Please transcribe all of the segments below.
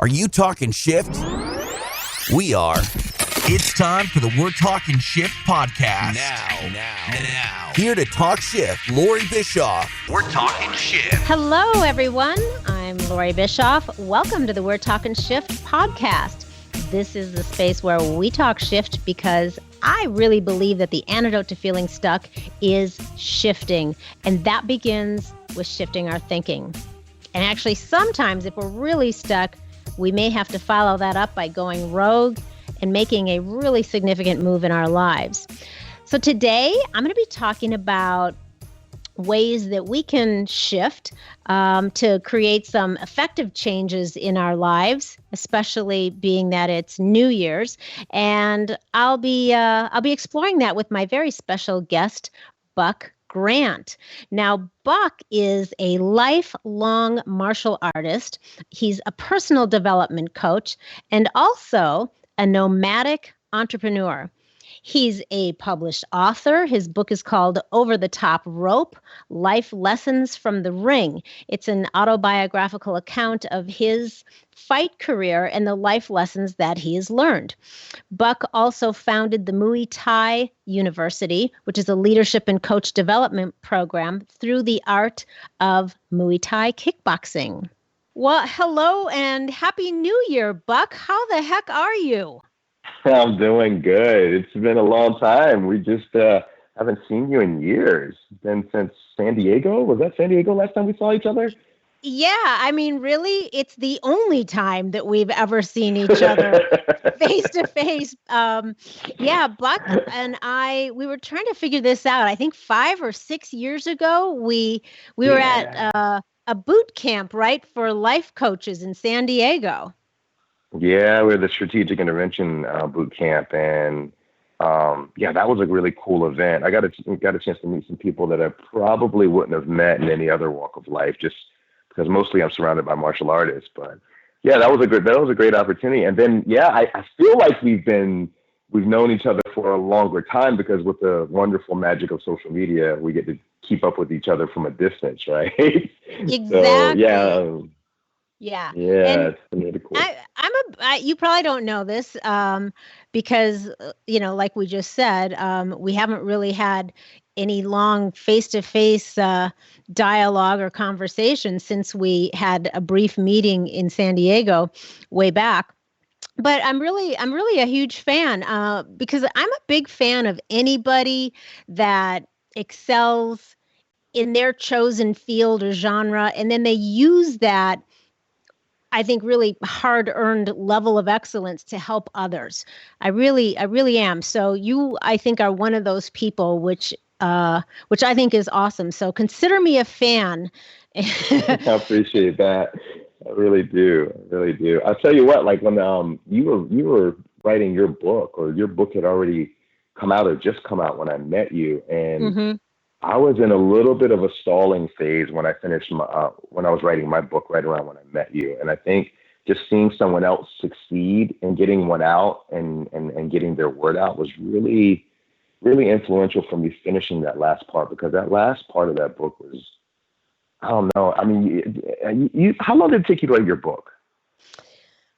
Are you talking shift? We are. It's time for the We're Talking Shift podcast. Now. Here to talk shift, Loree Bischoff. We're Talking Shift. Hello, everyone. I'm Loree Bischoff. Welcome to the We're Talking Shift podcast. This is the space where we talk shift because I really believe that the antidote to feeling stuck is shifting. And that begins with shifting our thinking. And actually, sometimes if we're really stuck, we may have to follow that up by going rogue and making a really significant move in our lives. So today, I'm going to be talking about ways that we can shift to create some effective changes in our lives, especially being that it's New Year's. And I'll be exploring that with my very special guest, Buck Grant. Now, Buck is a lifelong martial artist. He's a personal development coach and also a nomadic entrepreneur. He's a published author. His book is called Over the Top Rope, Life Lessons from the Ring. It's an autobiographical account of his fight career and the life lessons that he has learned. Buck also founded the Muay Thai University, which is a leadership and coach development program through the art of Muay Thai kickboxing. Well, hello and Happy New Year, Buck. How the heck are you? I'm doing good. It's been a long time. We just haven't seen you in years. It's been since San Diego. Was that San Diego last time we saw each other? Yeah, I mean, really, it's the only time that we've ever seen each other face to face. Yeah, Buck and we were trying to figure this out. I think 5 or 6 years ago, we were at a boot camp, right, for life coaches in San Diego. Yeah, we're the strategic intervention boot camp, and that was a really cool event. I got a chance to meet some people that I probably wouldn't have met in any other walk of life, just because mostly I'm surrounded by martial artists. But yeah, that was a great opportunity. And then I feel like we've known each other for a longer time because with the wonderful magic of social media, we get to keep up with each other from a distance, right? Exactly. So, yeah. It's really cool. You probably don't know this because, like we just said, we haven't really had any long face-to-face dialogue or conversation since we had a brief meeting in San Diego way back. But I'm really a huge fan because I'm a big fan of anybody that excels in their chosen field or genre, and then they use that, I think, really hard-earned level of excellence to help others. I really am. So you, I think, are one of those people, which I think is awesome. So consider me a fan. I appreciate that. I really do. I'll tell you what, like when you were writing your book, or your book had already come out or just come out when I met you, and I was in a little bit of a stalling phase when I finished when I was writing my book right around when I met you. And I think just seeing someone else succeed and getting one out and getting their word out was really, really influential for me finishing that last part, because that last part of that book was, I don't know. I mean, how long did it take you to write your book?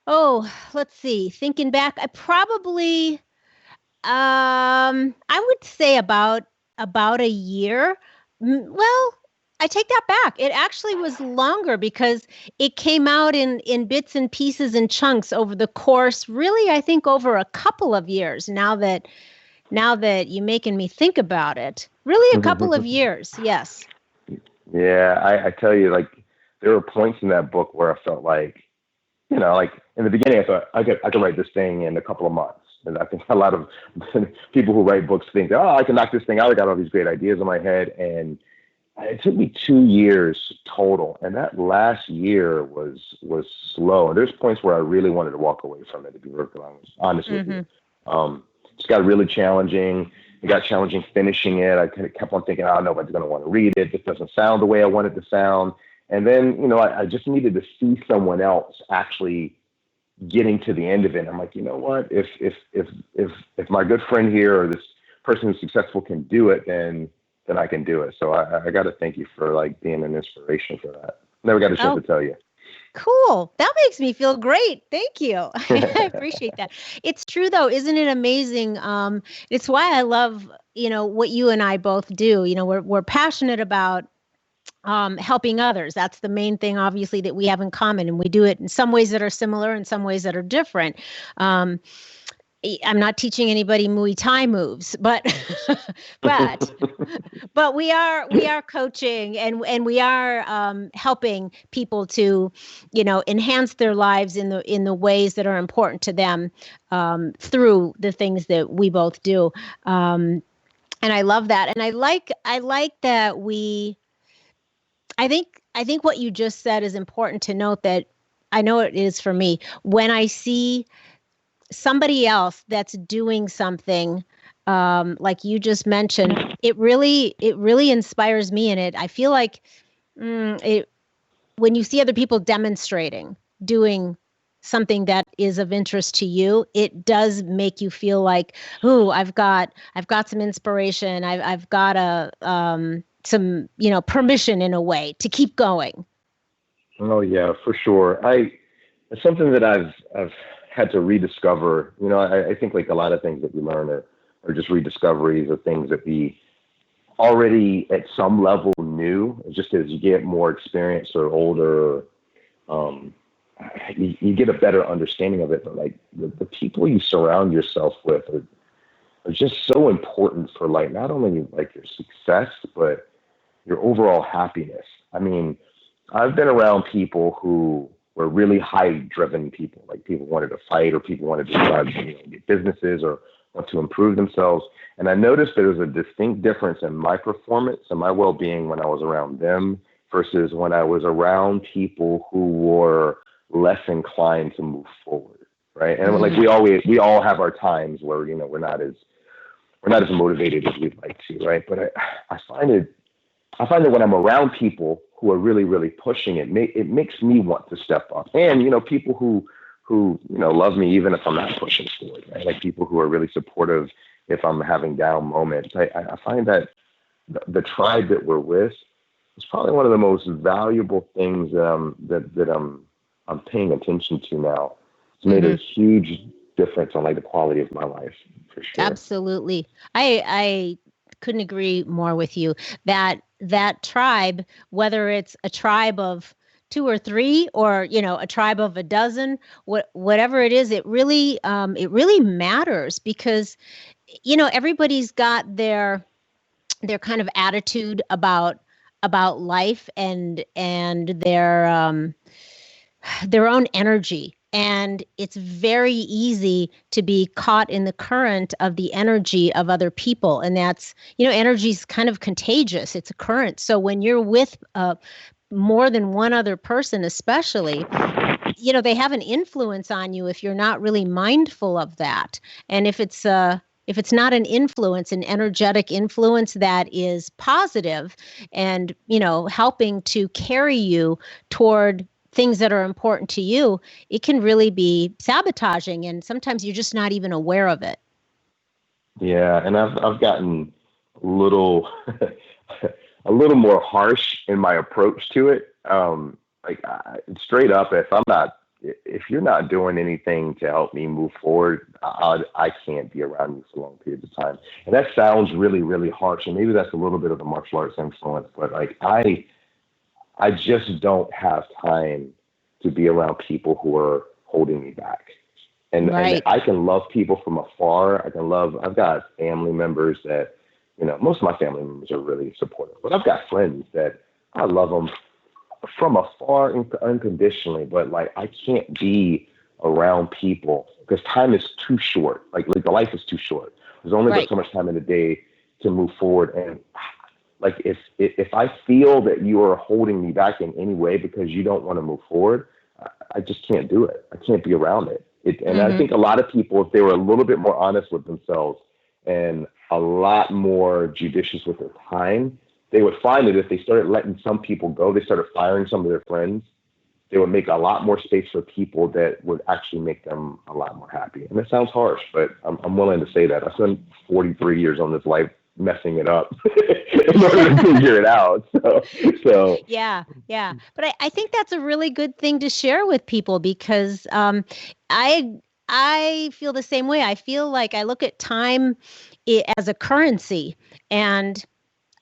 Oh, let's see. Thinking back, I probably, I would say about a year. Well, I take that back. It actually was longer because it came out in bits and pieces and chunks over the course, really, I think over a couple of years. Now that you're making me think about it, really a couple of years. Yes. Yeah, I tell you, like, there were points in that book where I felt like, like in the beginning, I thought I could write this thing in a couple of months. And I think a lot of people who write books think, I can knock this thing out. I got all these great ideas in my head. And it took me 2 years total. And that last year was slow. And there's points where I really wanted to walk away from it, to be very honest with you. It got really challenging. It got challenging finishing it. I kept on thinking, nobody's going to want to read it. This doesn't sound the way I want it to sound. And then, I just needed to see someone else actually getting to the end of it. I'm like, you know what? If my good friend here or this person who's successful can do it, then I can do it. So I got to thank you for like being an inspiration for that. Never got a chance to tell you. Cool. That makes me feel great. Thank you. I appreciate that. It's true though, isn't it amazing? It's why I love, what you and I both do. We're passionate about helping others. That's the main thing, obviously, that we have in common. And we do it in some ways that are similar, in some ways that are different. I'm not teaching anybody Muay Thai moves, but but we are coaching and we are helping people to, enhance their lives in the ways that are important to them through the things that we both do. And I love that. And I like that I think what you just said is important to note, that I know it is for me. When I see somebody else that's doing something like you just mentioned, it really inspires me in it. I feel like when you see other people demonstrating, doing something that is of interest to you, it does make you feel like, oh, I've got some inspiration. I've got some permission in a way to keep going. Oh yeah, for sure. It's something that I've had to rediscover. I think like a lot of things that we learn are just rediscoveries of things that we already at some level knew. Just as you get more experience or older, you get a better understanding of it. But like the people you surround yourself with are just so important for like not only like your success, but your overall happiness. I mean, I've been around people who were really high-driven people, like people wanted to fight or people wanted to try to get businesses or want to improve themselves. And I noticed there was a distinct difference in my performance and my well-being when I was around them versus when I was around people who were less inclined to move forward, right? And like we all have our times where we're not as motivated as we'd like to, right? But I find that when I'm around people who are really, really pushing it, it makes me want to step up. And, people who love me even if I'm not pushing forward, right? Like people who are really supportive if I'm having down moments. I find that the tribe that we're with is probably one of the most valuable things that I'm paying attention to now. It's made a huge difference on like the quality of my life, for sure. Absolutely. I couldn't agree more with you. That tribe, whether it's a tribe of 2 or 3 or a tribe of a dozen, whatever it is, it really matters, because everybody's got their kind of attitude about life and their own energy. And it's very easy to be caught in the current of the energy of other people. And that's, energy is kind of contagious. It's a current. So when you're with more than one other person, especially, they have an influence on you if you're not really mindful of that. And if it's not an influence, an energetic influence that is positive and, helping to carry you toward things that are important to you, it can really be sabotaging, and sometimes you're just not even aware of it. Yeah, and I've gotten a little more harsh in my approach to it. Straight up, if you're not doing anything to help me move forward, I can't be around you for long periods of time. And that sounds really, really harsh, and maybe that's a little bit of the martial arts influence, but like I just don't have time to be around people who are holding me back. And, right. And I can love people from afar. I've got family members that, most of my family members are really supportive, but I've got friends that I love them from afar unconditionally, but like I can't be around people because time is too short. Like the life is too short. There's only right. so much time in the day to move forward. And like if I feel that you are holding me back in any way because you don't want to move forward, I just can't do it. I can't be around it. And I think a lot of people, if they were a little bit more honest with themselves and a lot more judicious with their time, they would find that if they started letting some people go, they started firing some of their friends, they would make a lot more space for people that would actually make them a lot more happy. And it sounds harsh, but I'm willing to say that. I spent 43 years on this life messing it up. in order to figure it out. So Yeah. But I think that's a really good thing to share with people because I feel the same way. I feel like I look at time as a currency, and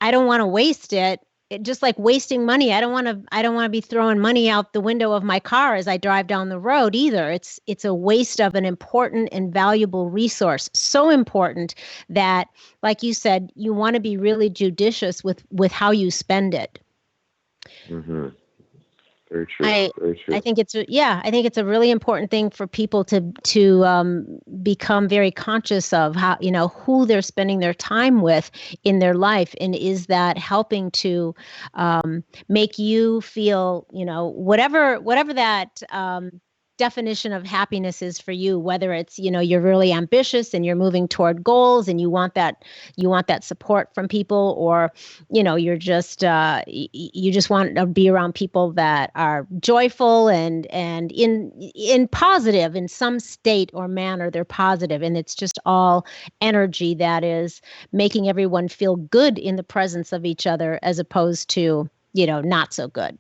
I don't want to waste it. Just like wasting money, I don't want to be throwing money out the window of my car as I drive down the road either. It's a waste of an important and valuable resource. So important that, like you said, you want to be really judicious with how you spend it. mm-hmm. Very true. Very true. I think it's a really important thing for people to become very conscious of how, who they're spending their time with in their life, and is that helping to make you feel, whatever that definition of happiness is for you, whether it's, you're really ambitious and you're moving toward goals and you want that support from people, or, you're just you just want to be around people that are joyful and in positive, in some state or manner, they're positive, and it's just all energy that is making everyone feel good in the presence of each other, as opposed to, not so good.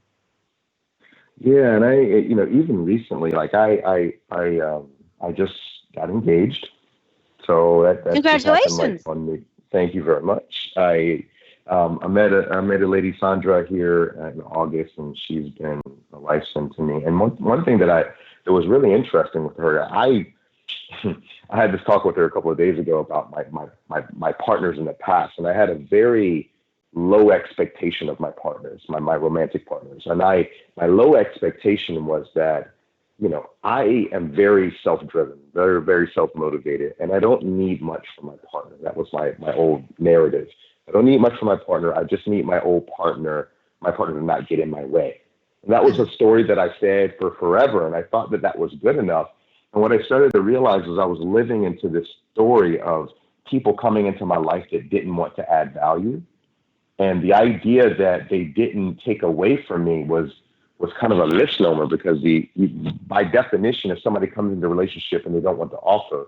Yeah, and even recently, like I just got engaged, so that Congratulations! Just happened, like, thank you very much. I met a lady, Sandra, here in August, and she's been a lifesaver to me. And one thing that was really interesting with her, I had this talk with her a couple of days ago about my partners in the past, and I had a very low expectation of my partners, my romantic partners. And my low expectation was that, I am very self-driven, very, very self-motivated, and I don't need much from my partner. That was my old narrative. I don't need much from my partner. I just need my partner to not get in my way. And that was a story that I said for forever, and I thought that was good enough. And what I started to realize was I was living into this story of people coming into my life that didn't want to add value. And the idea that they didn't take away from me was kind of a misnomer, because by definition, if somebody comes into a relationship and they don't want to offer,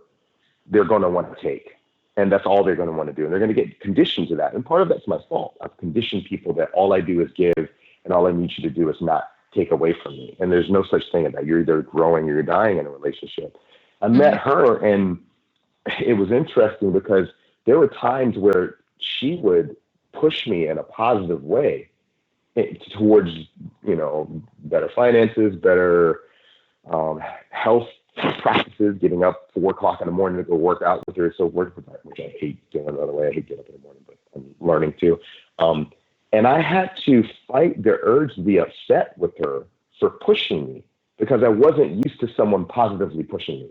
they're going to want to take. And that's all they're going to want to do. And they're going to get conditioned to that. And part of that's my fault. I've conditioned people that all I do is give, and all I need you to do is not take away from me. And there's no such thing as that. You're either growing or you're dying in a relationship. I met her, and it was interesting because there were times where she would push me in a positive way towards, better finances, better health practices, getting up 4 o'clock in the morning to go work out with her. So which I hate doing another way. I hate getting up in the morning, but I'm learning to. And I had to fight the urge to be upset with her for pushing me, because I wasn't used to someone positively pushing me.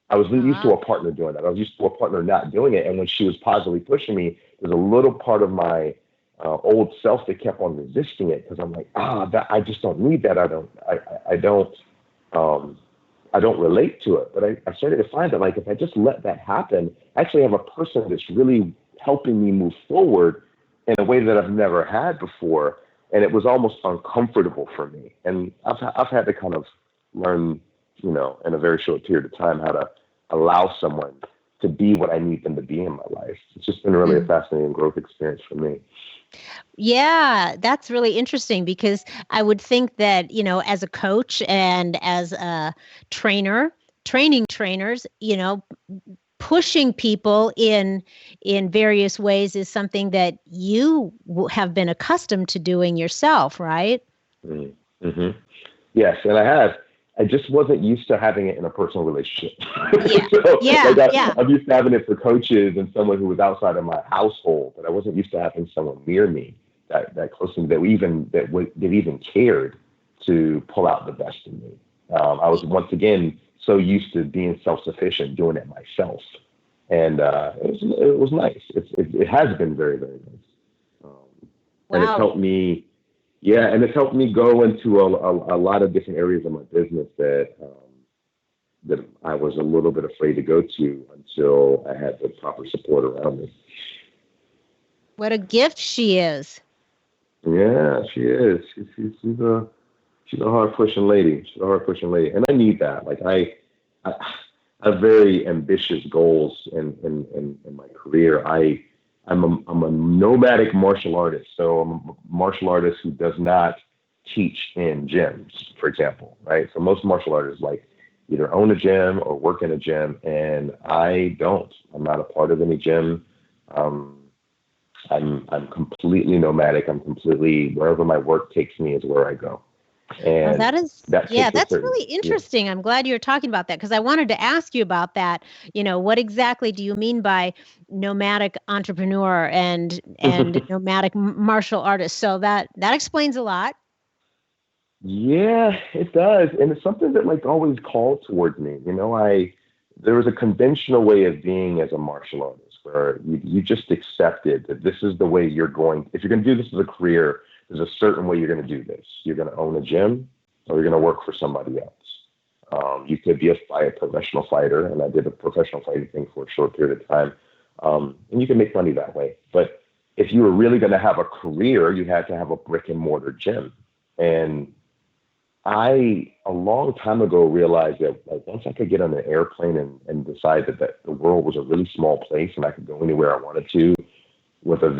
I was used to a partner doing that. I was used to a partner not doing it. And when she was positively pushing me, there's a little part of my old self that kept on resisting it, because I'm like, I just don't need that. I don't relate to it. But I started to find that, like, if I just let that happen, I actually have a person that's really helping me move forward in a way that I've never had before. And it was almost uncomfortable for me. And I've had to kind of learn, in a very short period of time, how to allow someone to be what I need them to be in my life. It's just been really a fascinating growth experience for me. Yeah, that's really interesting, because I would think that, as a coach and as a trainer, training trainers, pushing people in various ways is something that you have been accustomed to doing yourself, right? Mm-hmm. Yes, and I have. I just wasn't used to having it in a personal relationship. Yeah. I'm used to having it for coaches and someone who was outside of my household, but I wasn't used to having someone near me that close to me that even cared to pull out the best in me. I was once again so used to being self-sufficient, doing it myself, and it was nice. It has been very, very nice, and it's helped me. Yeah, and it's helped me go into a lot of different areas of my business that I was a little bit afraid to go to until I had the proper support around me. What a gift she is. Yeah, she is. She's a hard pushing lady. And I need that. Like I have very ambitious goals in my career. I I'm a nomadic martial artist. So I'm a martial artist who does not teach in gyms, for example, right? So most martial artists like either own a gym or work in a gym, and I don't. I'm not a part of any gym. Um, I'm completely nomadic. I'm completely wherever my work takes me is where I go. Well, And that is, that yeah, takes a that's certain, really interesting. I'm glad you're talking about that because I wanted to ask you about that. What exactly do you mean by nomadic entrepreneur and nomadic martial artist? So that explains a lot. yeah, it does. And it's something that like always called towards me. There was a conventional way of being as a martial artist where you just accepted that this is the way if you're going to do this as a career, there's a certain way you're going to do this. You're going to own a gym or you're going to work for somebody else. You could be a professional fighter, and I did a professional fighting thing for a short period of time. And you can make money that way. But if you were really going to have a career, you had to have a brick and mortar gym. And I, a long time ago, realized that like once I could get on an airplane and decide that the world was a really small place and I could go anywhere I wanted to in a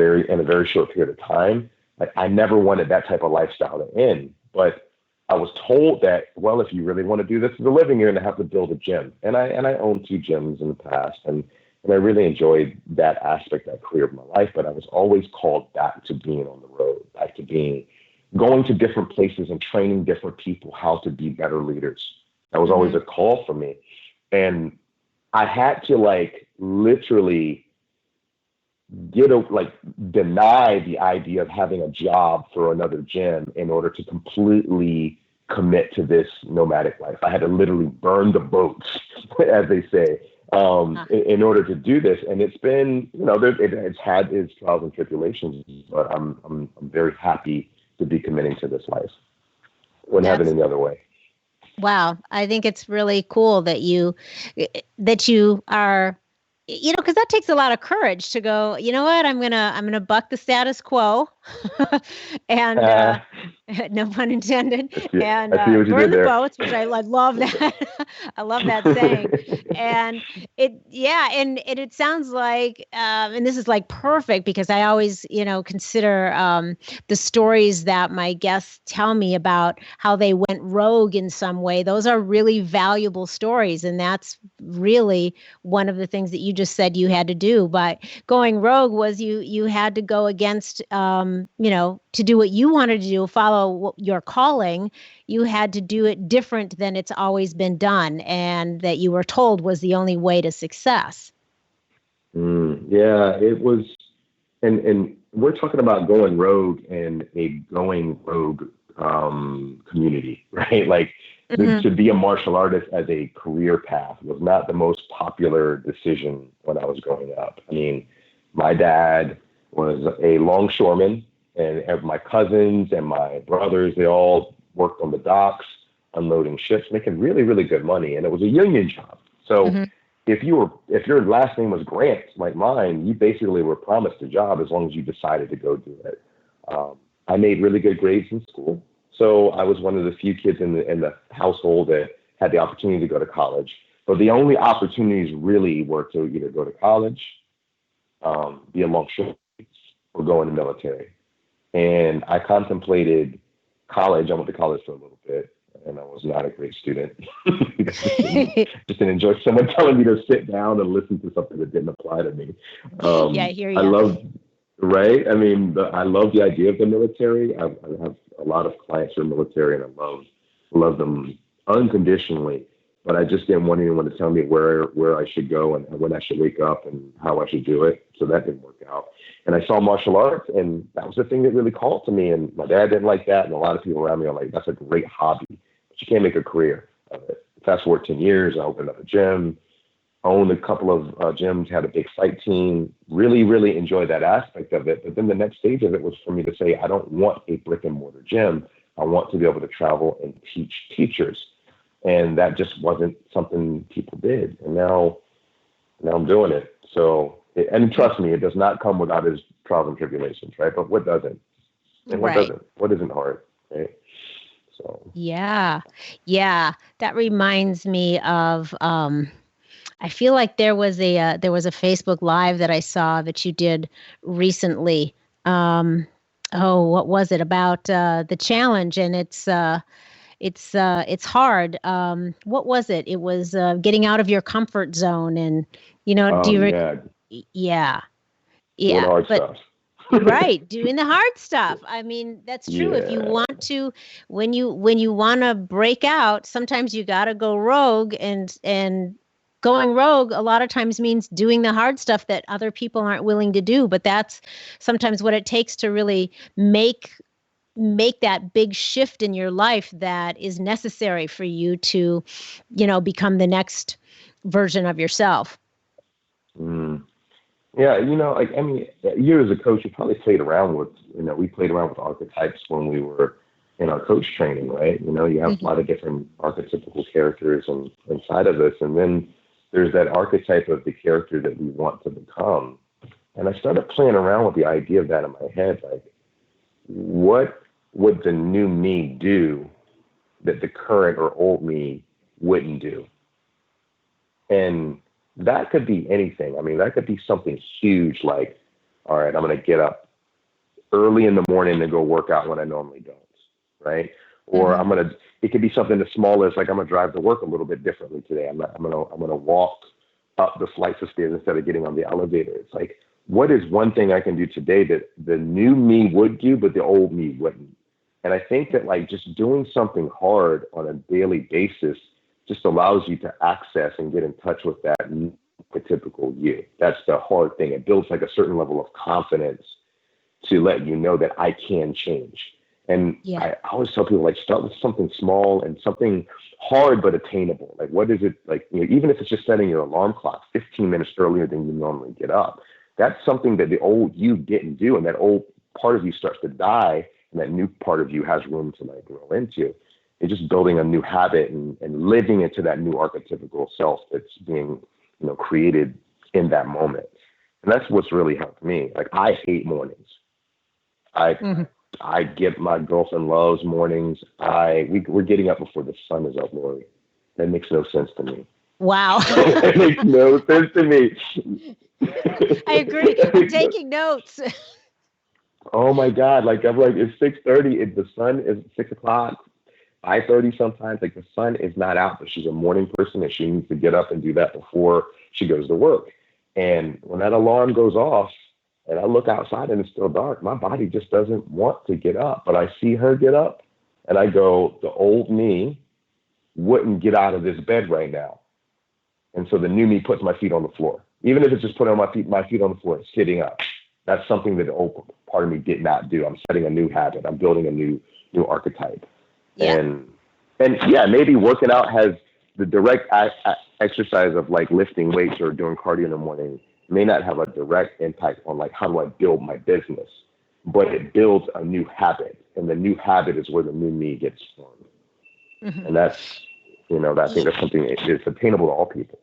very short period of time, like I never wanted that type of lifestyle to end. But I was told that, well, if you really want to do this as a living, you're going to have to build a gym. And I owned 2 gyms in the past, and I really enjoyed that aspect, that career of my life. But I was always called back to being on the road, back to going to different places and training different people how to be better leaders. That was always a call for me. And I had to like literally deny the idea of having a job for another gym in order to completely commit to this nomadic life. I had to literally burn the boats, as they say, in order to do this. And it's been, it's had its trials and tribulations, but I'm very happy to be committing to this life. Wouldn't have it any other way. Wow. I think it's really cool that you are, because that takes a lot of courage to go, you know what, I'm gonna buck the status quo and no pun intended, and burn the boats, which I love that. I love that saying. And it sounds like, and this is like perfect because I always, consider the stories that my guests tell me about how they went rogue in some way. Those are really valuable stories. And that's really one of the things that you just said you had to do. But going rogue was you had to go against, to do what you wanted to do, follow your calling. You had to do it different than it's always been done, and that you were told was the only way to success. Yeah, it was. And we're talking about going rogue and a going rogue community, right? Like to be a martial artist as a career path was not the most popular decision when I was growing up. I mean, my dad was a longshoreman, and my cousins and my brothers, they all worked on the docks, unloading ships, making really, really good money. And it was a union job. So if your last name was Grant, like mine, you basically were promised a job as long as you decided to go do it. I made really good grades in school. So I was one of the few kids in the household that had the opportunity to go to college. But the only opportunities really were to either go to college, be a longshoreman, or go in the military. And I contemplated college. I went to college for a little bit, and I was not a great student. Just didn't enjoy someone telling me to sit down and listen to something that didn't apply to me. I hear you. I love, right? I mean, I love the idea of the military. I have a lot of clients who are military, and I love them unconditionally. But I just didn't want anyone to tell me where I should go and when I should wake up and how I should do it. So that didn't work out. And I saw martial arts, and that was the thing that really called to me. And my dad didn't like that, and a lot of people around me are like, "That's a great hobby, but you can't make a career of it." Fast forward 10 years, I opened up a gym, owned a couple of gyms, had a big fight team. Really, really enjoyed that aspect of it. But then the next stage of it was for me to say, I don't want a brick and mortar gym. I want to be able to travel and teach teachers. And that just wasn't something people did. And now I'm doing it. So, and trust me, it does not come without its trials and tribulations, right? But what doesn't? And what doesn't? What isn't hard, right? So. Yeah. That reminds me of I feel like there was a Facebook Live that I saw that you did recently. What was it about the challenge? And it's hard. What was it? It was getting out of your comfort zone, and do Oh you? yeah, Yeah, doing yeah, hard but. stuff. Right, doing the hard stuff. I mean, that's true. If you Yeah. want to, when you want to break out, sometimes you got to go rogue, and going rogue a lot of times means doing the hard stuff that other people aren't willing to do. But that's sometimes what it takes to really make that big shift in your life that is necessary for you to, become the next version of yourself. Mm. Yeah, like I mean, you as a coach, you probably played around with, we played around with archetypes when we were in our coach training, right? You have a Mhm. lot of different archetypical characters inside of us, and then there's that archetype of the character that we want to become. And I started playing around with the idea of that in my head, like, what would the new me do that the current or old me wouldn't do? And that could be anything. I mean, that could be something huge like, all right, I'm going to get up early in the morning and go work out when I normally don't, right? Or Mhm. it could be something as small as like, I'm going to drive to work a little bit differently today. I'm going to walk up the flights of stairs instead of getting on the elevator. It's like, what is one thing I can do today that the new me would do, but the old me wouldn't? And I think that like just doing something hard on a daily basis just allows you to access and get in touch with that typical you. That's the hard thing. It builds like a certain level of confidence to let you know that I can change. And Yeah. I always tell people like start with something small and something hard but attainable. Like what is it like, even if it's just setting your alarm clock 15 minutes earlier than you normally get up, that's something that the old you didn't do. And that old part of you starts to die and that new part of you has room to like grow into. It's just building a new habit and living into that new archetypical self that's being, created in that moment. And that's what's really helped me. Like I hate mornings. I Mhm. I get my girlfriend loves mornings. We're getting up before the sun is up, Lori. That makes no sense to me. Wow. It makes no sense to me. I agree. I'm taking notes. Oh my God! Like I'm like it's 6:30. If the sun is 6 o'clock, 5:30 sometimes. Like the sun is not out, but she's a morning person and she needs to get up and do that before she goes to work. And when that alarm goes off, and I look outside and it's still dark, my body just doesn't want to get up. But I see her get up, and I go, the old me wouldn't get out of this bed right now. And so the new me puts my feet on the floor. Even if it's just putting my feet on the floor, sitting up. That's something that the old part of me did not do. I'm setting a new habit. I'm building a new archetype. Yeah. And yeah, maybe working out has the direct exercise of like lifting weights or doing cardio in the morning may not have a direct impact on like how do I build my business, but it builds a new habit, and the new habit is where the new me gets formed. Mhm. And that's, I think that's something that is attainable to all people.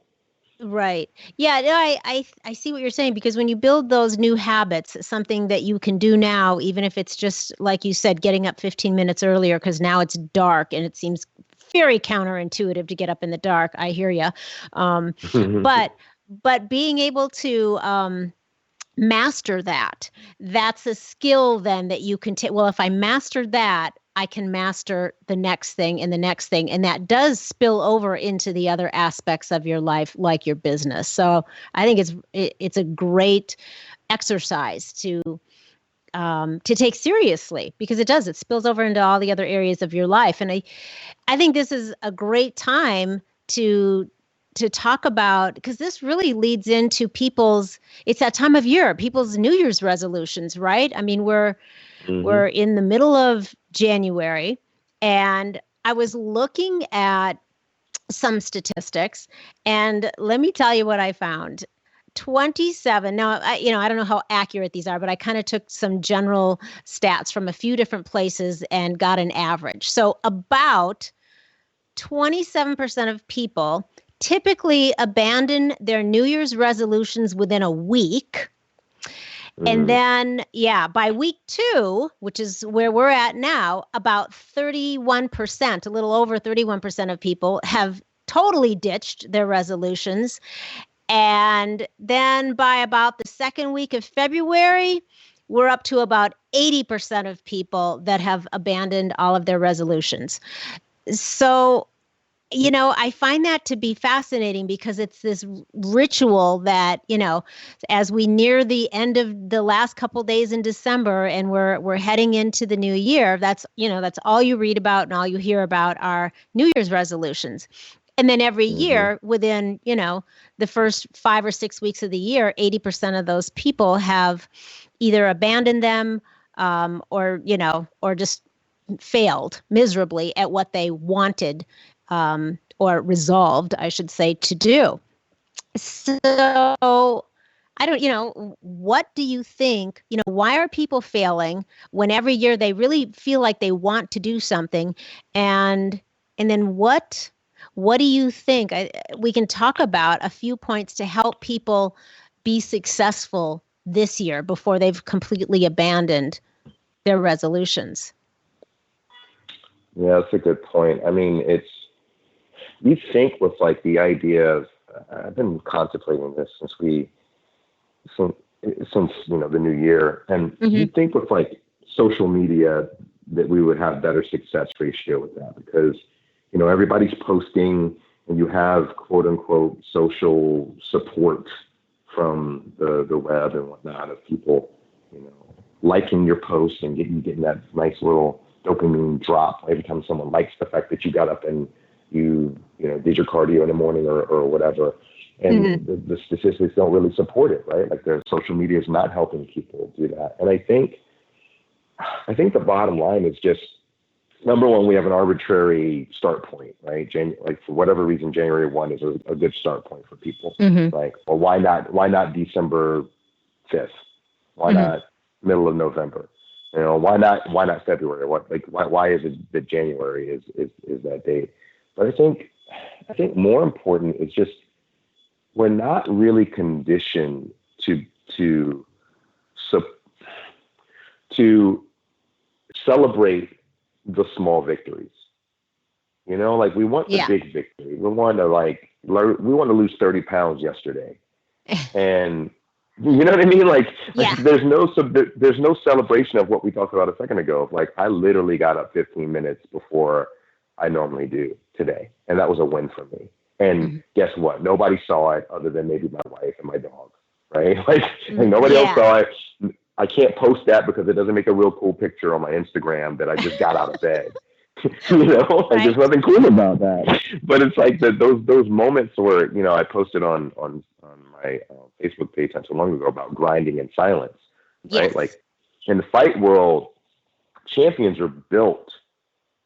Right. Yeah, no, I see what you're saying, because when you build those new habits, something that you can do now, even if it's just like you said, getting up 15 minutes earlier because now it's dark and it seems very counterintuitive to get up in the dark. I hear you. But being able to master that, that's a skill then that you can take. Well, if I mastered that, I can master the next thing and the next thing, and that does spill over into the other aspects of your life, like your business. So I think it's a great exercise to take seriously, because it spills over into all the other areas of your life. And I think this is a great time to talk about, because this really leads into it's that time of year, people's New Year's resolutions, right? I mean, we're Hmm. in the middle of January, and I was looking at some statistics, and let me tell you what I found. 27. Now, I don't know how accurate these are, but I kind of took some general stats from a few different places and got an average. So about 27% of people typically abandon their New Year's resolutions within a week. And Mm. then, yeah, by week 2, which is where we're at now, about 31%, a little over 31% of people have totally ditched their resolutions. And then by about the second week of February, we're up to about 80% of people that have abandoned all of their resolutions. So, I find that to be fascinating because it's this ritual that, as we near the end of the last couple days in December and we're heading into the new year, that's all you read about and all you hear about are New Year's resolutions. And then every year within, the first 5 or 6 weeks of the year, 80% of those people have either abandoned them or just failed miserably at what they wanted or resolved, I should say, to do. So I don't, what do you think, why are people failing when every year they really feel like they want to do something? And then what do you think? We can talk about a few points to help people be successful this year before they've completely abandoned their resolutions. Yeah, that's a good point. I mean, you think with like the idea of, I've been contemplating this since the new year, and you think with like social media that we would have better success ratio with that because, everybody's posting and you have quote unquote social support from the web and whatnot of people, liking your posts and getting that nice little dopamine drop every time someone likes the fact that you got up and you did your cardio in the morning or whatever. And the statistics don't really support it, right? Like the social media is not helping people do that. And I think the bottom line is just, number one, we have an arbitrary start point, right? For whatever reason, January 1 is a good start point for people. Like, well, why not December 5th? Why not middle of November? Why not February? Why is it that January is that date? But I think more important is just we're not really conditioned to celebrate the small victories. Like we want the big victory. We want to lose 30 pounds yesterday, and you know what I mean? Like there's no celebration of what we talked about a second ago. Like I literally got up 15 minutes before I normally do today. And that was a win for me. And guess what? Nobody saw it other than maybe my wife and my dog, right? Like nobody else saw it. I can't post that because it doesn't make a real cool picture on my Instagram that I just got out of bed. Like there's nothing cool about that. But it's like those moments where, I posted on my Facebook page not so long ago about grinding in silence, right? Yes. Like in the fight world, champions are built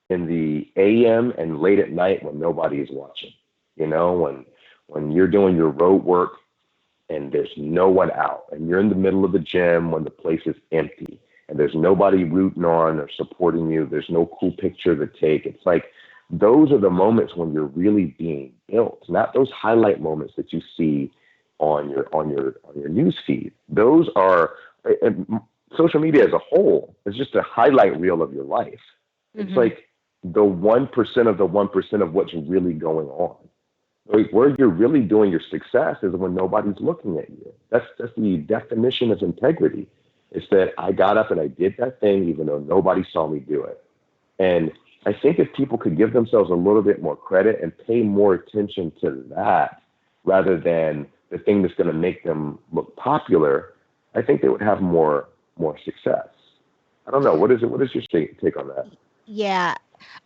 in the AM and late at night when nobody is watching, when you're doing your road work and there's no one out and you're in the middle of the gym when the place is empty and there's nobody rooting on or supporting you. There's no cool picture to take. It's like, those are the moments when you're really being built, not those highlight moments that you see on your news feed. Those are, and social media as a whole is just a highlight reel of your life. It's like the 1% of the 1% of what's really going on. Like where you're really doing your success is when nobody's looking at you. That's the definition of integrity. It's that I got up and I did that thing even though nobody saw me do it. And I think if people could give themselves a little bit more credit and pay more attention to that rather than the thing that's going to make them look popular, I think they would have more success. I don't know. What is your take on that? Yeah.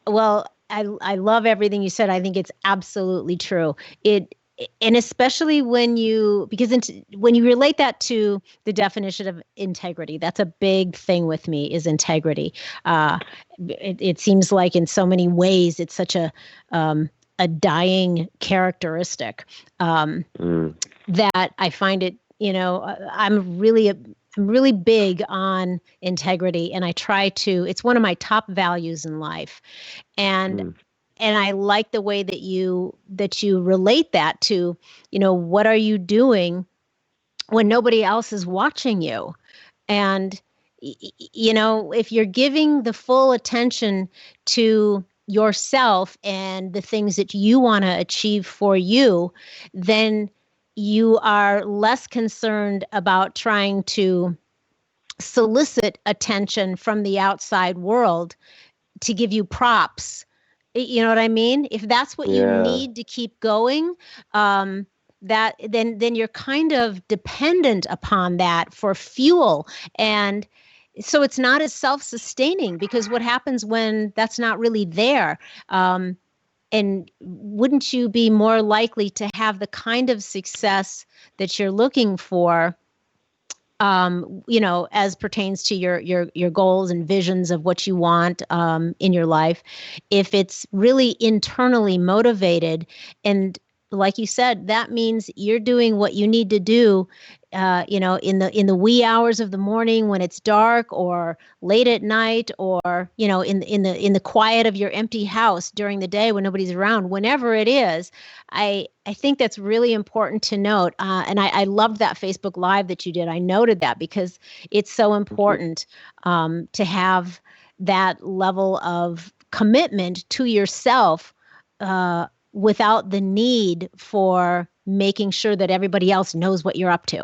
Well, I love everything you said. I think it's absolutely true. And especially when you relate that to the definition of integrity, that's a big thing with me is integrity. It seems like in so many ways it's such a dying characteristic that I find it. I'm really big on integrity, and I try to. It's one of my top values in life, and I like the way that you relate that to, what are you doing when nobody else is watching you, and if you're giving the full attention to yourself and the things that you want to achieve for you, then you are less concerned about trying to solicit attention from the outside world to give you props. You know what I mean? If that's what you Yeah. need to keep going, that then you're kind of dependent upon that for fuel. And so it's not as self-sustaining, because what happens when that's not really there? And wouldn't you be more likely to have the kind of success that you're looking for, as pertains to your goals and visions of what you want in your life, if it's really internally motivated? And like you said, that means you're doing what you need to do, in the wee hours of the morning when it's dark, or late at night, or in the quiet of your empty house during the day when nobody's around. Whenever it is, I think that's really important to note. And I loved that Facebook Live that you did. I noted that because it's so important to have that level of commitment to yourself, without the need for making sure that everybody else knows what you're up to.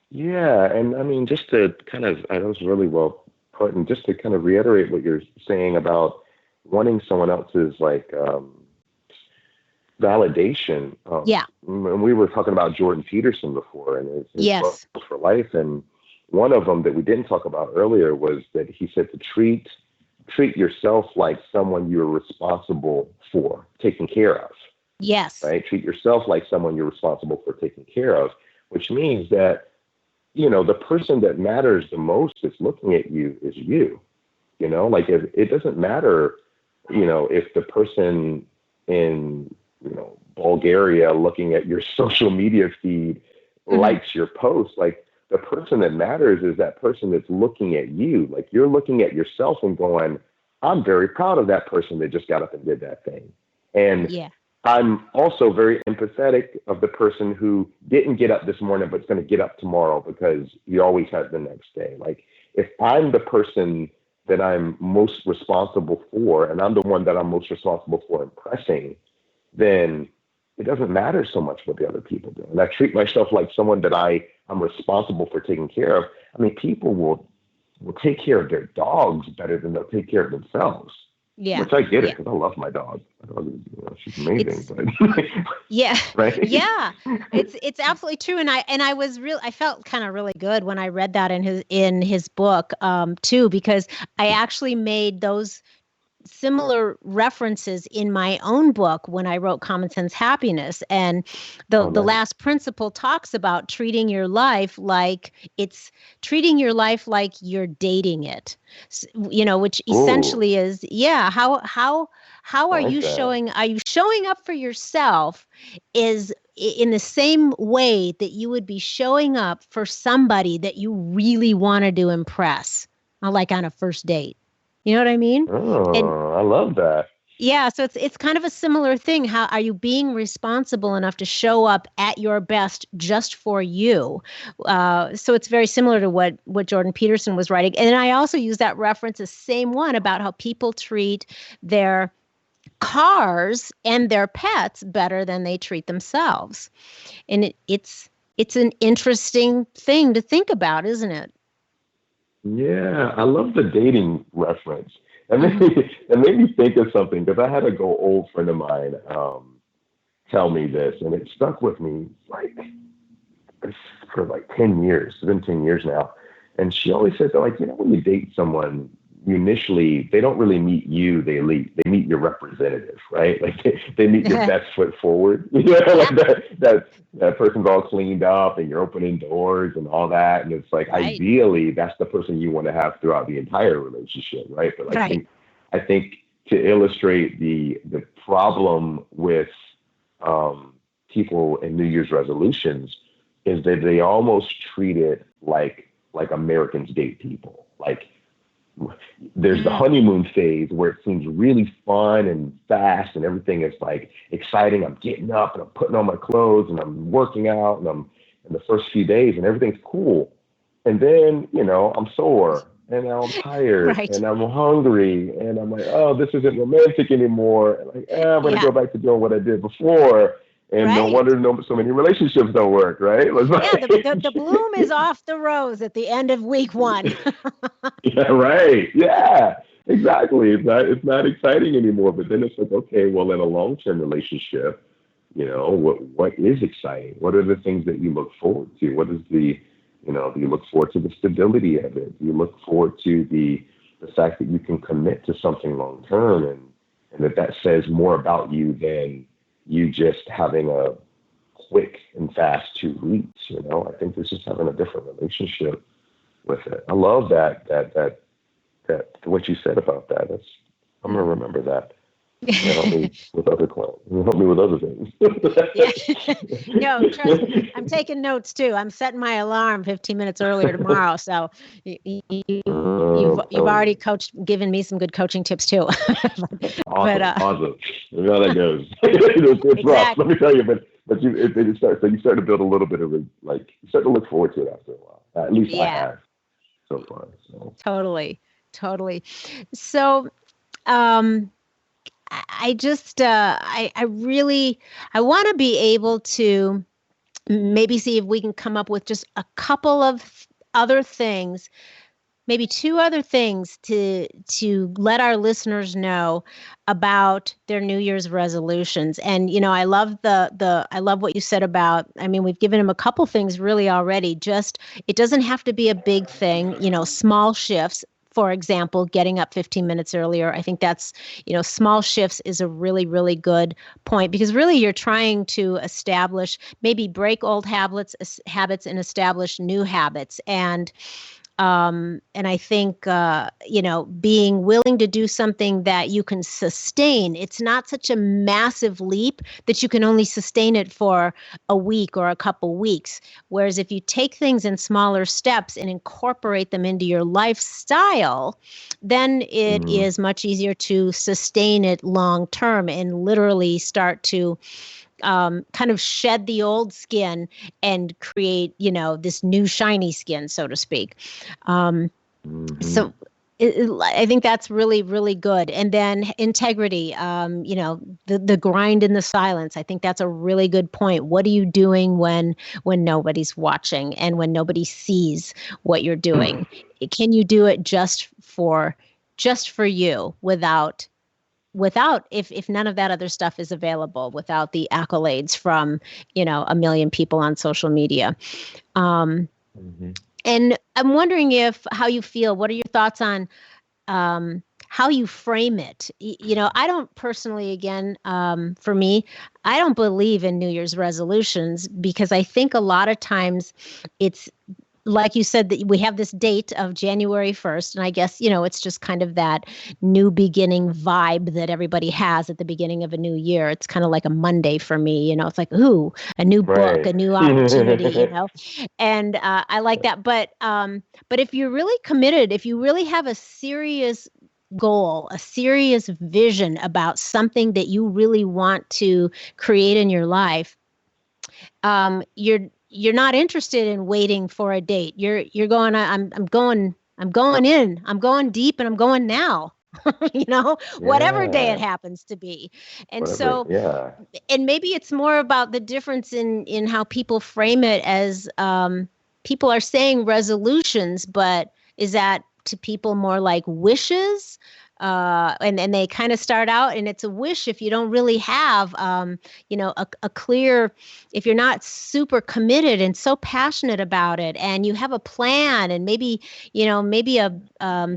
Yeah, and I mean, just to kind of, I know it's really well put, and just to kind of reiterate what you're saying about wanting someone else's validation. Yeah. And we were talking about Jordan Peterson before, and his Yes. books for life, and one of them that we didn't talk about earlier was that he said to treat yourself like someone you're responsible for taking care of. Yes. Right? Treat yourself like someone you're responsible for taking care of, which means that, the person that matters the most is looking at you is you. Like, if it doesn't matter, if the person in, Bulgaria looking at your social media feed likes your post. Like, the person that matters is that person that's looking at you. Like, you're looking at yourself and going, I'm very proud of that person that just got up and did that thing. And Yeah. I'm also very empathetic of the person who didn't get up this morning, but is going to get up tomorrow because he always has the next day. Like, if I'm the person that I'm most responsible for, and I'm the one that I'm most responsible for impressing, then it doesn't matter so much what the other people do. And I treat myself like someone that I'm responsible for taking care of. I mean, people will take care of their dogs better than they'll take care of themselves. Yeah. Which I get it, because I love my dog. My dog is, she's amazing. But yeah, right? Yeah, it's absolutely true. And I felt kind of really good when I read that in his book, too, because I actually made those similar references in my own book when I wrote Common Sense Happiness. And the nice. last principle talks about treating your life like you're dating it, which essentially is, how are you showing up for yourself is in the same way that you would be showing up for somebody that you really wanted to impress, like on a first date. You know what I mean? I love that. Yeah, so it's kind of a similar thing. How are you being responsible enough to show up at your best just for you? So it's very similar to what Jordan Peterson was writing. And I also use that reference, the same one, about how people treat their cars and their pets better than they treat themselves. And it's an interesting thing to think about, isn't it? Yeah, I love the dating reference. It made me think of something, because I had a go old friend of mine tell me this, and it stuck with me for 10 years. It's been 10 years now. And she always said that, when you date someone, you initially, they don't really meet you, they meet your representative, right? Like they meet your best foot forward. That person's all cleaned up and you're opening doors and all that. And it's like, right. Ideally, that's the person you want to have throughout the entire relationship, right? But right. I think to illustrate the problem with people in New Year's resolutions is that they almost treat it like Americans date people. Like, there's the honeymoon phase where it seems really fun and fast and everything is exciting. I'm getting up and I'm putting on my clothes and I'm working out and I'm in the first few days and everything's cool. And then, I'm sore and now I'm tired, Right. and I'm hungry, and I'm like, oh, this isn't romantic anymore. And like, I'm gonna Yeah. go back to doing what I did before. And no Right. wonder so many relationships don't work, right? It's Yeah. The like, bloom is off the rose at the end of week one. yeah, right. Yeah, exactly. It's not exciting anymore. But then it's like, okay, well, in a long term relationship, what is exciting? What are the things that you look forward to? What is do you look forward to the stability of it? Do you look forward to the fact that you can commit to something long term, and that says more about you than you just having a quick and fast 2 weeks. I think this is having a different relationship with it. I love that what you said about that. I'm gonna remember that. It's gonna help me with other clients. It'll help me with other Yeah. things. No, trust me. I'm taking notes too. I'm setting my alarm 15 minutes earlier tomorrow. So you've Oh, already given me some good coaching tips too. but awesome. You know how that goes. It's rough, let exactly. me tell you. But you start to build a little bit of you start to look forward to it after a while. At least I Yeah, have so far. So. totally. Totally. So, um, I just, I really, I want to be able to maybe see if we can come up with just a couple of other things, maybe two other things to let our listeners know about their New Year's resolutions. And I love I love what you said about, I mean, we've given them a couple things really already. Just, it doesn't have to be a big thing, small shifts. For example, getting up 15 minutes earlier. I think that's, small shifts is a really, really good point, because really you're trying to establish, maybe break old habits and establish new habits. And I think, being willing to do something that you can sustain. It's not such a massive leap that you can only sustain it for a week or a couple weeks. Whereas if you take things in smaller steps and incorporate them into your lifestyle, then it Mm, is much easier to sustain it long term and literally start to kind of shed the old skin and create, this new shiny skin, so to speak. Um, hmm. so I think that's really, really good. And then integrity, the grind in the silence. I think that's a really good point. What are you doing when nobody's watching and when nobody sees what you're doing? Can you do it just for you without if none of that other stuff is available, without the accolades from a million people on social media? um, Hmm. and I'm wondering if how you feel, what are your thoughts on how you frame it? I don't personally, again, for me, I don't believe in New Year's resolutions, because I think a lot of times it's like you said, that we have this date of January 1st. And I guess, it's just kind of that new beginning vibe that everybody has at the beginning of a new year. It's kind of like a Monday for me. It's like, ooh, a new book, Right. a new opportunity. And I like that. But if you're really committed, if you really have a serious goal, a serious vision about something that you really want to create in your life, you're not interested in waiting for a date. You're going, I'm going deep, and I'm going now. Whatever day it Yeah. happens to be. And Whatever. so, Yeah. and maybe it's more about the difference in how people frame it, as people are saying resolutions, but is that to people more like wishes? And they kind of start out, and it's a wish if you don't really have, a clear, if you're not super committed and so passionate about it, and you have a plan, and maybe a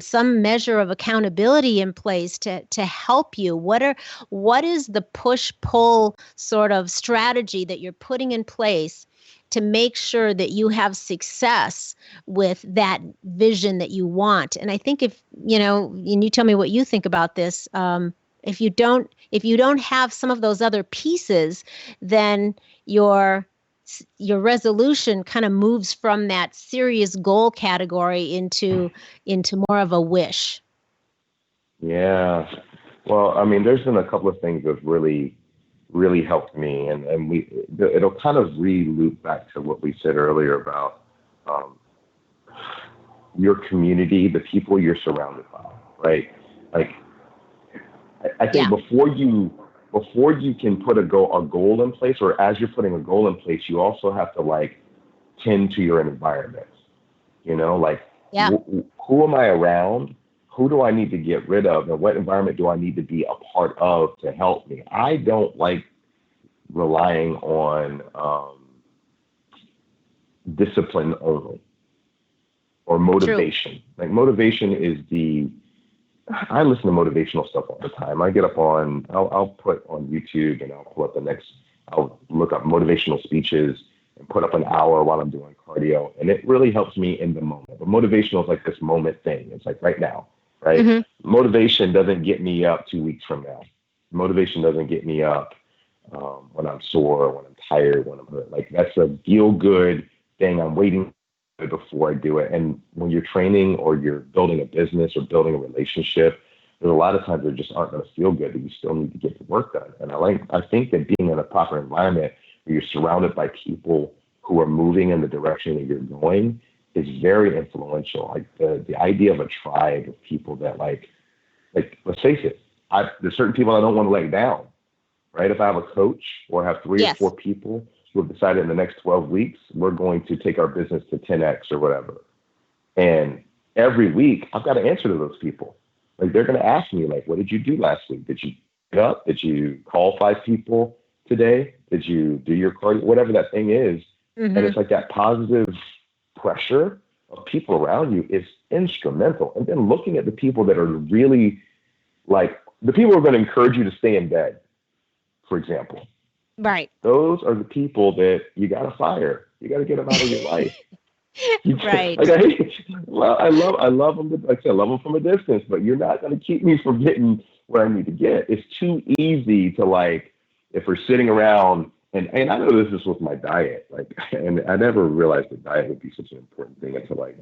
some measure of accountability in place to help you. What is the push pull sort of strategy that you're putting in place to make sure that you have success with that vision that you want? And I think and you tell me what you think about this. If you don't have some of those other pieces, then your your resolution kind of moves from that serious goal category into more of a wish. Yeah. Well, I mean, there's been a couple of things that really, really helped me, and it'll kind of re-loop back to what we said earlier about, um, your community, the people you're surrounded by, right? Like, I think before you can put a goal in place, or as you're putting a goal in place, you also have to like tend to your environment. Like who am I around? Who do I need to get rid of? And what environment do I need to be a part of to help me? I don't like relying on discipline only or motivation. True. Like motivation is I listen to motivational stuff all the time. I get up I'll put on YouTube and I'll look up motivational speeches and put up an hour while I'm doing cardio. And it really helps me in the moment. But motivational is like this moment thing. It's like right now, right? Mm-hmm. Motivation doesn't get me up 2 weeks from now. Motivation doesn't get me up when I'm sore, when I'm tired, when I'm hurt. Like that's a feel good thing. I'm waiting before I do it. And when you're training or you're building a business or building a relationship, there's a lot of times that just aren't going to feel good, but you still need to get the work done. And I think that being in a proper environment where you're surrounded by people who are moving in the direction that you're going is very influential. Like the idea of a tribe of people that like let's face it, there's certain people I don't want to let down, right? If I have a coach or have 3 or 4 people who have decided in the next 12 weeks, we're going to take our business to 10X or whatever. And every week I've got to answer to those people. Like they're going to ask me like, what did you do last week? Did you get up? Did you call 5 people today? Did you do your cardio? Whatever that thing is. Mm-hmm. And it's like that positive pressure of people around you is instrumental. And then looking at the people that are really like the people who are going to encourage you to stay in bed, for example. Right. Those are the people that you got to fire. You got to get them out of your life. Right. I love them. Like I said, I love them from a distance, but you're not going to keep me from getting where I need to get. It's too easy to like, if we're sitting around and I know this is with my diet, like, and I never realized that diet would be such an important thing until I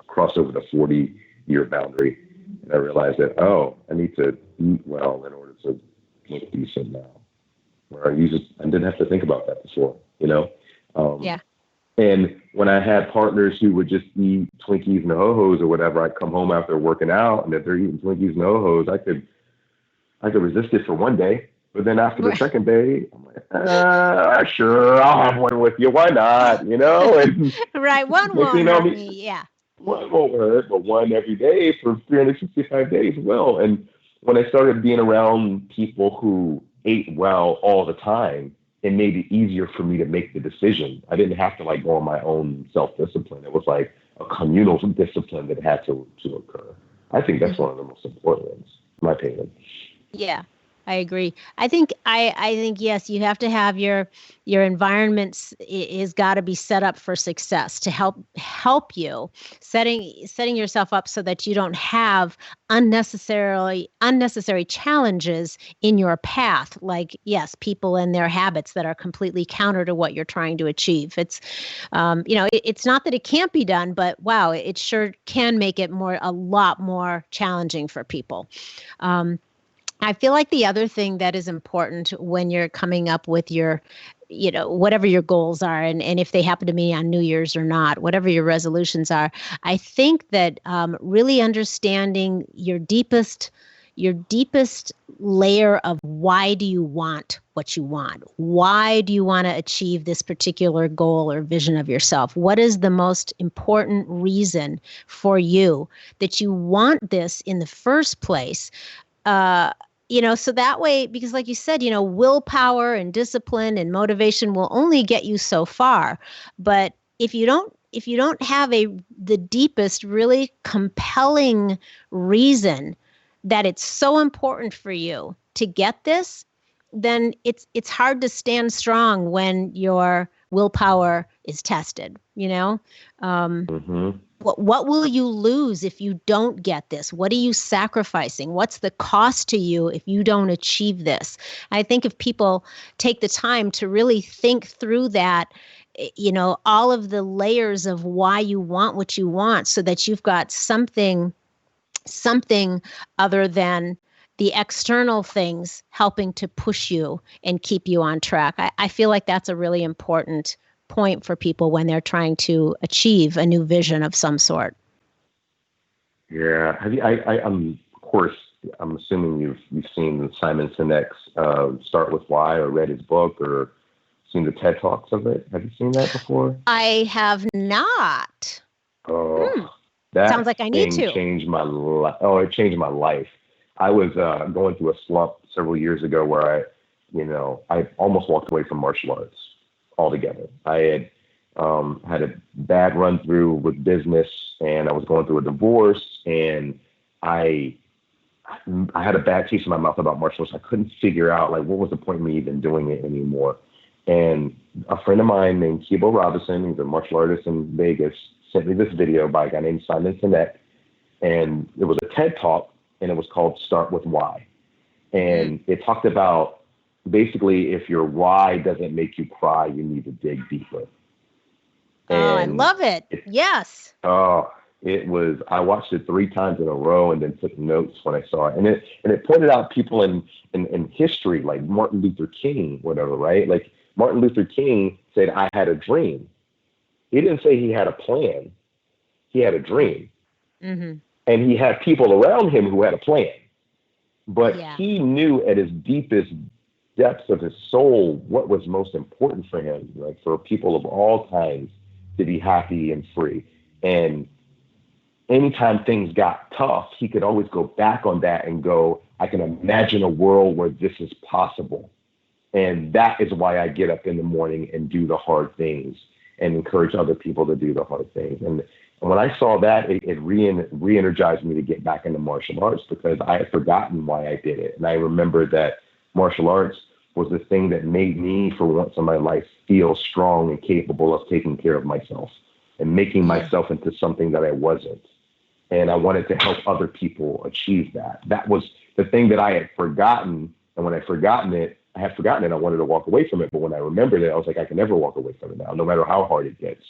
crossed over the 40-year boundary. And I realized that, I need to eat well in order to look decent now. Where I didn't have to think about that before, And when I had partners who would just eat Twinkies and Ho-Hos or whatever, I'd come home after working out, and if they're eating Twinkies and Ho-Hos, I could resist it for one day. But then after the second day, I'm like, sure, I'll have one with you. Why not? And right, one won't hurt me. Yeah. One won't hurt, but one every day for 365 days will. And when I started being around people who ate well all the time, it made it easier for me to make the decision. I didn't have to like go on my own self-discipline. It was like a communal discipline that had to occur. I think that's one of the most important ones, in my opinion. Yeah, I agree. I think yes, you have to have your environment is got to be set up for success to help you setting yourself up so that you don't have unnecessary challenges in your path. Like, yes, people and their habits that are completely counter to what you're trying to achieve. It's, it's not that it can't be done, but wow, it sure can make it a lot more challenging for people. I feel like the other thing that is important when you're coming up with your, whatever your goals are, and if they happen to be on New Year's or not, whatever your resolutions are, I think that really understanding your deepest layer of why do you want what you want? Why do you want to achieve this particular goal or vision of yourself? What is the most important reason for you that you want this in the first place? So that way, because like you said, willpower and discipline and motivation will only get you so far. But if you don't have the deepest, really compelling reason that it's so important for you to get this, then it's hard to stand strong when your willpower is tested, Mm-hmm. What will you lose if you don't get this? What are you sacrificing? What's the cost to you if you don't achieve this? I think if people take the time to really think through that, all of the layers of why you want what you want, so that you've got something other than the external things helping to push you and keep you on track. I feel like that's a really important point for people when they're trying to achieve a new vision of some sort. Yeah. Have you? Of course, I'm assuming you've seen Simon Sinek's Start with Why, or read his book, or seen the TED Talks of it. Have you seen that before? I have not. Oh, Sounds that like I need thing to. changed my life. Oh, it changed my life. I was going through a slump several years ago where I almost walked away from martial arts altogether. I had had a bad run through with business, and I was going through a divorce, and I had a bad taste in my mouth about martial arts. I couldn't figure out like what was the point of me even doing it anymore. And a friend of mine named Kibo Robinson, he's a martial artist in Vegas, sent me this video by a guy named Simon Sinek, and it was a TED Talk, and it was called Start with Why. And it talked about basically if your why doesn't make you cry, you need to dig deeper. Oh, I love it. Yes. Oh, I watched it 3 times in a row and then took notes when I saw it. And it pointed out people in history, like Martin Luther King, whatever, right? Like Martin Luther King said, I had a dream. He didn't say he had a plan. He had a dream. Mm-hmm. And he had people around him who had a plan. But he knew at his deepest depths of his soul what was most important for him, like for people of all kinds to be happy and free. And anytime things got tough, he could always go back on that and go, I can imagine a world where this is possible. And that is why I get up in the morning and do the hard things and encourage other people to do the hard things. And when I saw that, it re-energized me to get back into martial arts because I had forgotten why I did it. And I remembered that martial arts was the thing that made me, for once in my life, feel strong and capable of taking care of myself and making myself into something that I wasn't. And I wanted to help other people achieve that. That was the thing that I had forgotten. And when I had forgotten it, I wanted to walk away from it. But when I remembered it, I was like, I can never walk away from it now, no matter how hard it gets.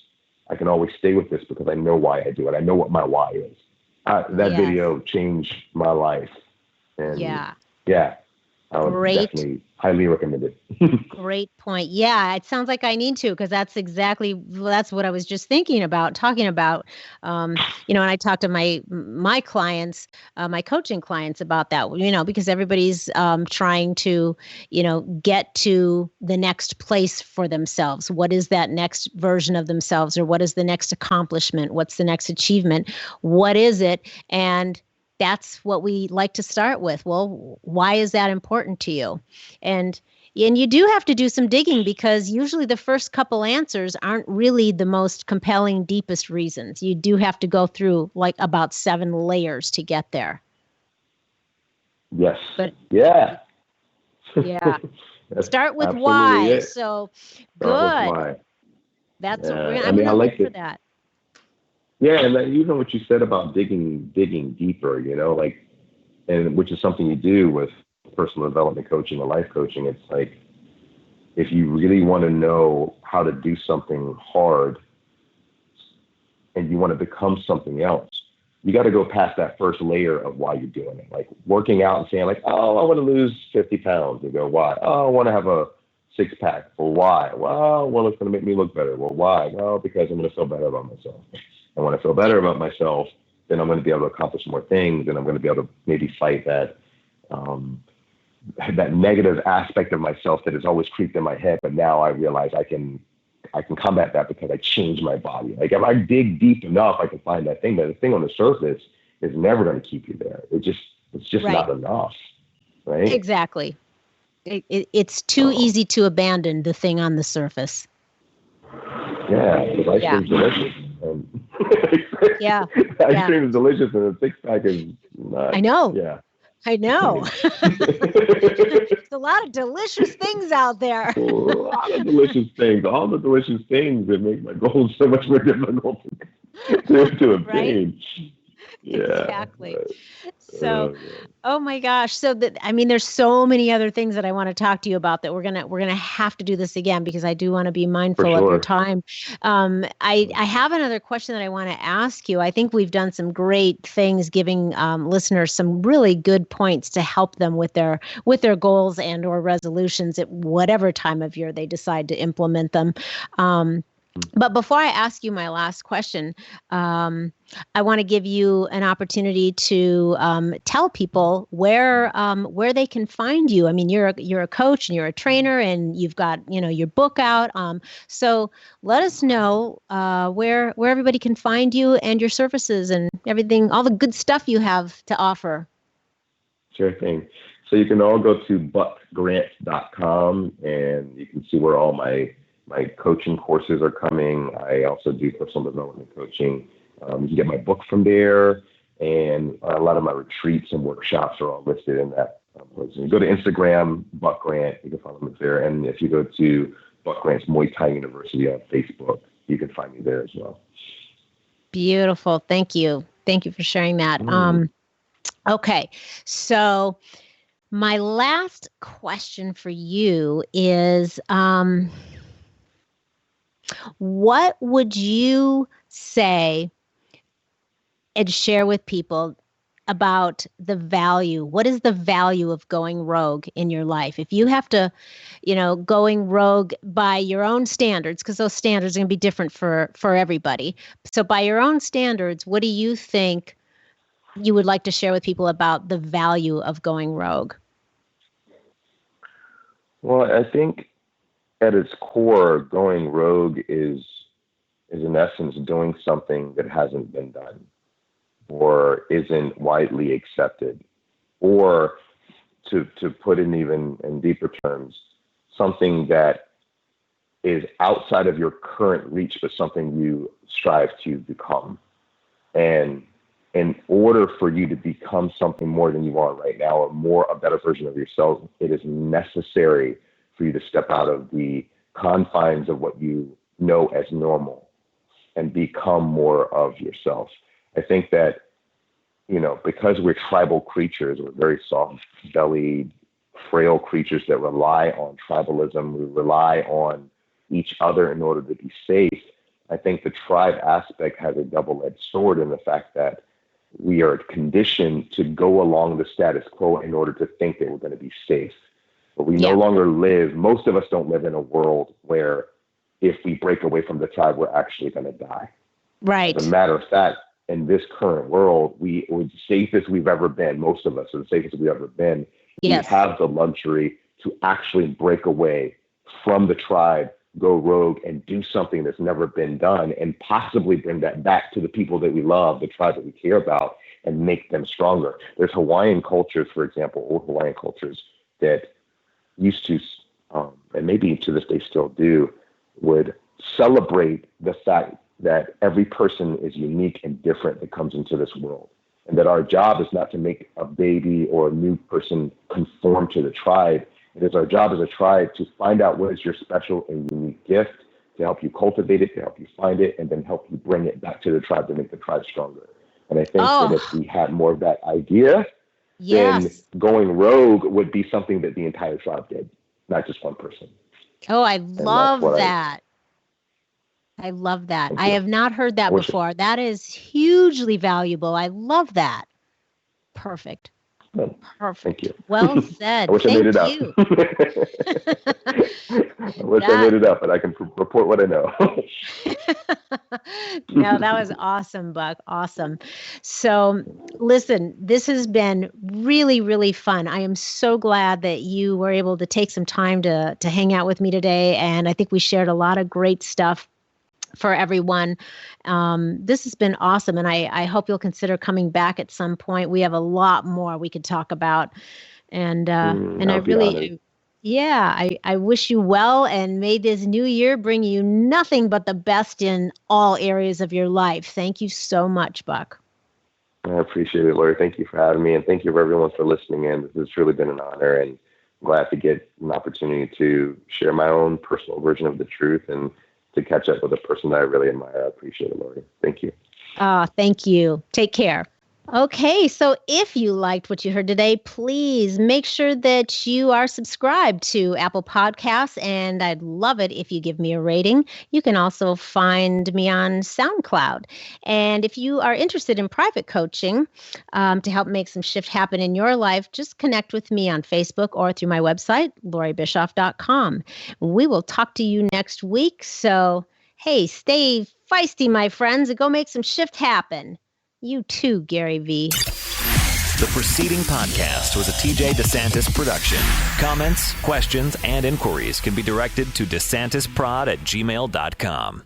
I can always stay with this because I know why I do it. I know what my why is. That video changed my life. And I would definitely highly recommend it. Great point. Yeah, it sounds like I need to, because that's what I was just talking about. And I talk to my clients, my coaching clients about that, because everybody's trying to, get to the next place for themselves. What is that next version of themselves, or what is the next accomplishment? What's the next achievement? What is it? And that's what we like to start with. Well, why is that important to you? And you do have to do some digging, because usually the first couple answers aren't really the most compelling, deepest reasons. You do have to go through like about 7 layers to get there. Yes. But yeah. Start with why. It. So good. Why. That's what I'm going to look for that. Yeah, and even what you said about digging deeper, and which is something you do with personal development coaching or life coaching. It's like, if you really want to know how to do something hard and you want to become something else, you got to go past that first layer of why you're doing it. Like working out and saying like, oh, I want to lose 50 pounds. You go, why? Oh, I want to have a 6-pack. Well, why? Well, it's going to make me look better. Well, why? Well, because I'm going to feel better about myself. And when I feel better about myself, then I'm going to be able to accomplish more things, and I'm going to be able to maybe fight that that negative aspect of myself that has always creeped in my head. But now I realize I can combat that because I changed my body. Like if I dig deep enough, I can find that thing. But the thing on the surface is never going to keep you there. It's just not enough, right? Exactly. It's too easy to abandon the thing on the surface. Yeah, because ice cream's delicious. Ice cream is delicious, and a 6-pack is not. I know. Yeah. I know. There's a lot of delicious things out there. A lot of delicious things. All the delicious things that make my goals so much more difficult to obtain. Right? Yeah. Exactly. So, oh my gosh. So there's so many other things that I want to talk to you about that we're gonna have to do this again, because I do want to be mindful of your time. I have another question that I want to ask you. I think we've done some great things, giving listeners some really good points to help them with their goals and or resolutions at whatever time of year they decide to implement them. But before I ask you my last question, I want to give you an opportunity to tell people where they can find you. I mean, you're a coach and you're a trainer, and you've got your book out. So let us know where everybody can find you and your services and everything, all the good stuff you have to offer. Sure thing. So you can all go to buckgrant.com and you can see where all my coaching courses are coming. I also do personal development coaching. You can get my book from there, and a lot of my retreats and workshops are all listed in that place. And you go to Instagram, Buck Grant, you can follow me there. And if you go to Buck Grant's Muay Thai University on Facebook, you can find me there as well. Beautiful. Thank you. Thank you for sharing that. Okay. So my last question for you is, what would you say and share with people about the value? What is the value of going rogue in your life? If you have to, going rogue by your own standards, because those standards are going to be different for everybody. So by your own standards, what do you think you would like to share with people about the value of going rogue? Well, I think at its core, going rogue is in essence doing something that hasn't been done or isn't widely accepted, or to put it even in deeper terms, something that is outside of your current reach, but something you strive to become. And in order for you to become something more than you are right now, or a better version of yourself, it is necessary for you to step out of the confines of what you know as normal and become more of yourself. I think that, because we're tribal creatures, we're very soft-bellied, frail creatures that rely on tribalism, we rely on each other in order to be safe. I think the tribe aspect has a double-edged sword in the fact that we are conditioned to go along the status quo in order to think that we're going to be safe. But we no longer live, most of us don't live in a world where if we break away from the tribe, we're actually going to die. Right. As a matter of fact, in this current world, we're the safest we've ever been. Most of us are the safest we've ever been. Yes. We have the luxury to actually break away from the tribe, go rogue, and do something that's never been done, and possibly bring that back to the people that we love, the tribe that we care about, and make them stronger. There's Hawaiian cultures, for example, old Hawaiian cultures that used to, and maybe to this day still do, would celebrate the fact that every person is unique and different that comes into this world. And that our job is not to make a baby or a new person conform to the tribe. It is our job as a tribe to find out what is your special and unique gift, to help you cultivate it, to help you find it, and then help you bring it back to the tribe to make the tribe stronger. And I think that if we had more of that idea, then going rogue would be something that the entire tribe did, not just one person. Oh, I love that. I love that. I have not heard that before. That is hugely valuable. I love that. Perfect. Perfect. Thank you. Well said. I wish I made it up. I wish I made it up, but I can report what I know. No, that was awesome, Buck. Awesome. So listen, this has been really, really fun. I am so glad that you were able to take some time to hang out with me today. And I think we shared a lot of great stuff for everyone. This has been awesome. And I hope you'll consider coming back at some point. We have a lot more we could talk about. And I really, I wish you well, and may this new year bring you nothing but the best in all areas of your life. Thank you so much, Buck. I appreciate it, Loree. Thank you for having me. And thank you for everyone for listening in. This has truly been an honor, and I'm glad to get an opportunity to share my own personal version of the truth and to catch up with a person that I really admire. I appreciate it, Loree. Thank you. Thank you. Take care. Okay, so if you liked what you heard today, please make sure that you are subscribed to Apple Podcasts, and I'd love it if you give me a rating. You can also find me on SoundCloud. And if you are interested in private coaching to help make some shift happen in your life, just connect with me on Facebook or through my website, LoreeBischoff.com. We will talk to you next week. So Hey, stay feisty, my friends, and go make some shift happen. You too, Gary V. The preceding podcast was a TJ DeSantis production. Comments, questions, and inquiries can be directed to DeSantisProd@gmail.com.